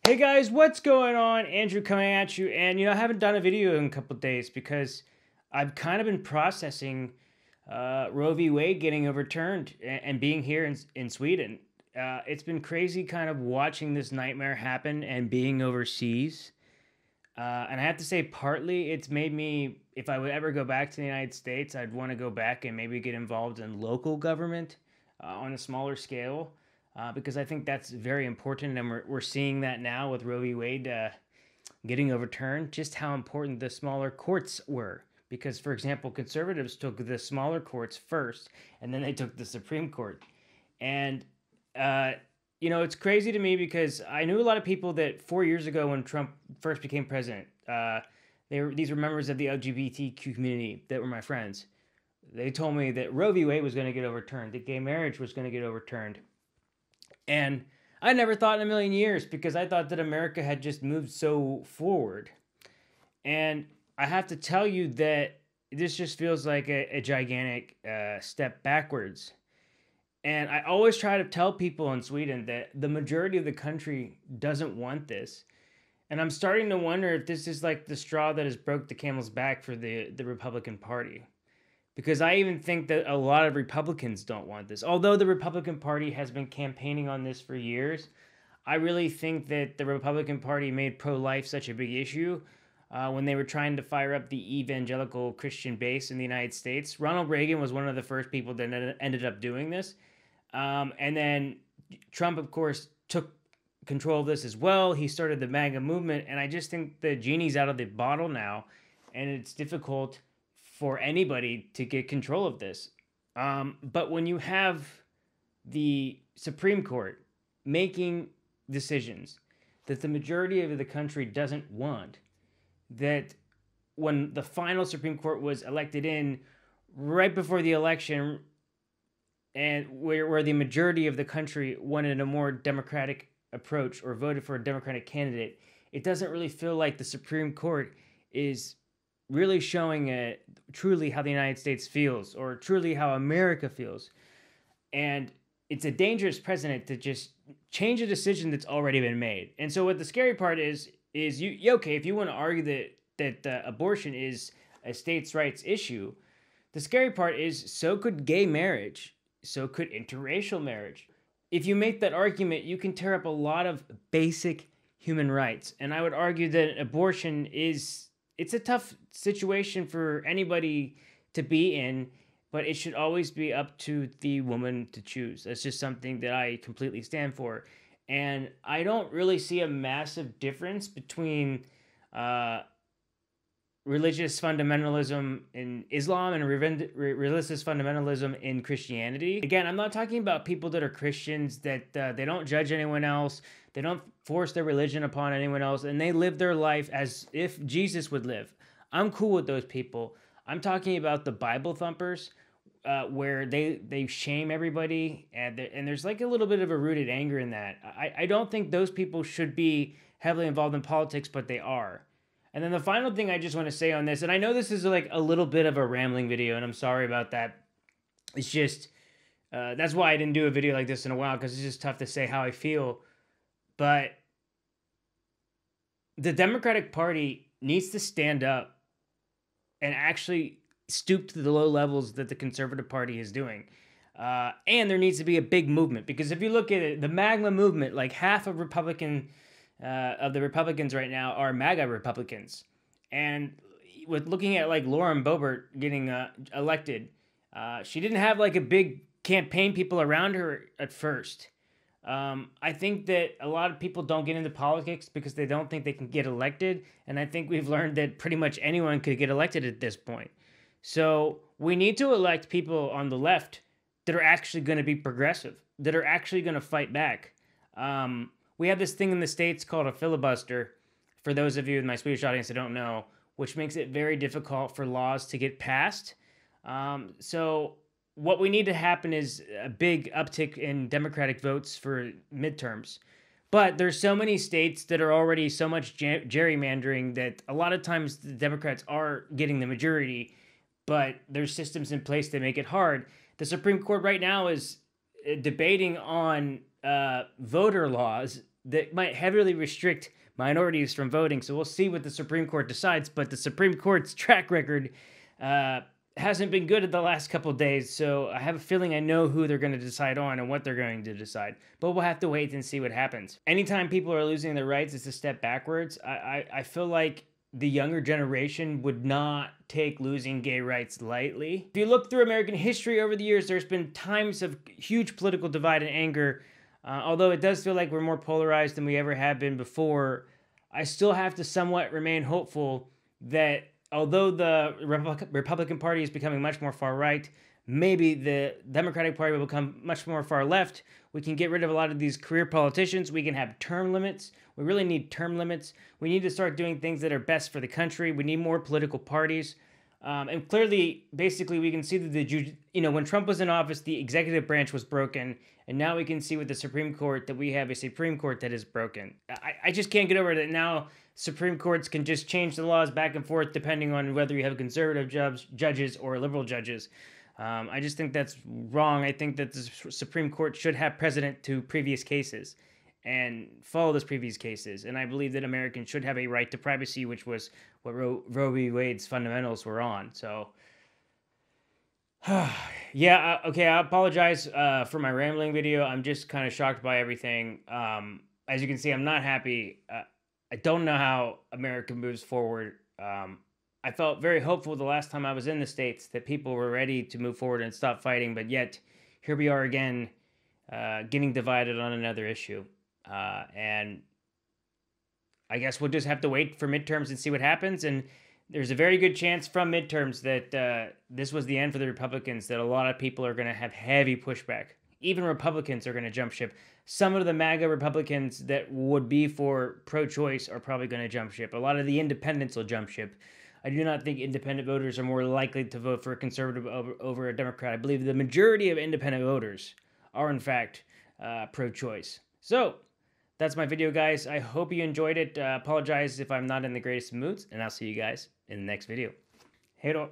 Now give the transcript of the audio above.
Hey guys, what's going on? Andrew coming at you. And I haven't done a video in a couple days because I've kind of been processing Roe v. Wade getting overturned and being here in Sweden. It's been crazy kind of watching this nightmare happen and being overseas. And I have to say, partly it's made me, if I would ever go back to the United States, I'd want to go back and maybe get involved in local government on a smaller scale. Because I think that's very important, and we're seeing that now with Roe v. Wade getting overturned, just how important the smaller courts were. Because, for example, conservatives took the smaller courts first, and then they took the Supreme Court. And, it's crazy to me because I knew a lot of people that 4 years ago when Trump first became president, these were members of the LGBTQ community that were my friends. They told me that Roe v. Wade was going to get overturned, that gay marriage was going to get overturned. And I never thought in a million years because I thought that America had just moved so forward. And I have to tell you that this just feels like a gigantic step backwards. And I always try to tell people in Sweden that the majority of the country doesn't want this. And I'm starting to wonder if this is like the straw that has broke the camel's back for the Republican Party. Because I even think that a lot of Republicans don't want this. Although the Republican Party has been campaigning on this for years, I really think that the Republican Party made pro-life such a big issue when they were trying to fire up the evangelical Christian base in the United States. Ronald Reagan was one of the first people that ended up doing this. And then Trump, of course, took control of this as well. He started the MAGA movement. And I just think the genie's out of the bottle now. And it's difficult for anybody to get control of this. But when you have the Supreme Court making decisions that the majority of the country doesn't want, that when the final Supreme Court was elected in right before the election, and where the majority of the country wanted a more democratic approach or voted for a Democratic candidate, it doesn't really feel like the Supreme Court is really showing truly how the United States feels, or truly how America feels. And it's a dangerous precedent to just change a decision that's already been made. And so what the scary part is okay, if you want to argue that abortion is a states' rights issue, the scary part is so could gay marriage, so could interracial marriage. If you make that argument, you can tear up a lot of basic human rights. And I would argue that abortion it's a tough situation for anybody to be in, but it should always be up to the woman to choose. That's just something that I completely stand for. And I don't really see a massive difference between religious fundamentalism in Islam and religious fundamentalism in Christianity. Again, I'm not talking about people that are Christians, that they don't judge anyone else, they don't force their religion upon anyone else, and they live their life as if Jesus would live. I'm cool with those people. I'm talking about the Bible thumpers, where they shame everybody, and there's like a little bit of a rooted anger in that. I don't think those people should be heavily involved in politics, but they are. And then the final thing I just want to say on this, and I know this is like a little bit of a rambling video, and I'm sorry about that. It's just, that's why I didn't do a video like this in a while, because it's just tough to say how I feel. But the Democratic Party needs to stand up and actually stoop to the low levels that the Conservative Party is doing. And there needs to be a big movement, because if you look at it, the MAGA movement, like half of the Republicans right now are MAGA Republicans. And with looking at like Lauren Boebert getting elected, she didn't have like a big campaign people around her at first. I think that a lot of people don't get into politics because they don't think they can get elected. And I think we've learned that pretty much anyone could get elected at this point. So we need to elect people on the left that are actually going to be progressive, that are actually going to fight back. We have this thing in the States called a filibuster, for those of you in my Swedish audience that don't know, which makes it very difficult for laws to get passed. So what we need to happen is a big uptick in Democratic votes for midterms. But there's so many states that are already so much gerrymandering that a lot of times the Democrats are getting the majority, but there's systems in place that make it hard. The Supreme Court right now is debating on voter laws that might heavily restrict minorities from voting. So we'll see what the Supreme Court decides. But the Supreme Court's track record hasn't been good at the last couple of days. So I have a feeling I know who they're going to decide on and what they're going to decide. But we'll have to wait and see what happens. Anytime people are losing their rights, it's a step backwards. I feel like the younger generation would not take losing gay rights lightly. If you look through American history over the years, there's been times of huge political divide and anger. Although it does feel like we're more polarized than we ever have been before, I still have to somewhat remain hopeful that although the Republican Party is becoming much more far right, maybe the Democratic Party will become much more far left. We can get rid of a lot of these career politicians. We can have term limits. We really need term limits. We need to start doing things that are best for the country. We need more political parties. And clearly, basically, we can see that when Trump was in office, the executive branch was broken. And now we can see with the Supreme Court that we have a Supreme Court that is broken. I just can't get over that now Supreme Courts can just change the laws back and forth depending on whether you have conservative judges or liberal judges. I just think that's wrong. I think that the Supreme Court should have precedent to previous cases and follow those previous cases. And I believe that Americans should have a right to privacy, which was what Roe v. Wade's fundamentals were on. So, yeah, okay, I apologize for my rambling video. I'm just kind of shocked by everything. As you can see, I'm not happy. I don't know how America moves forward. I felt very hopeful the last time I was in the States that people were ready to move forward and stop fighting, but yet here we are again getting divided on another issue. And I guess we'll just have to wait for midterms and see what happens. And there's a very good chance from midterms that this was the end for the Republicans, that a lot of people are going to have heavy pushback. Even Republicans are going to jump ship. Some of the MAGA Republicans that would be for pro-choice are probably going to jump ship. A lot of the independents will jump ship. I do not think independent voters are more likely to vote for a conservative over a Democrat. I believe the majority of independent voters are, in fact, pro-choice. So, that's my video, guys. I hope you enjoyed it. Apologize if I'm not in the greatest moods, and I'll see you guys in the next video. Hej då!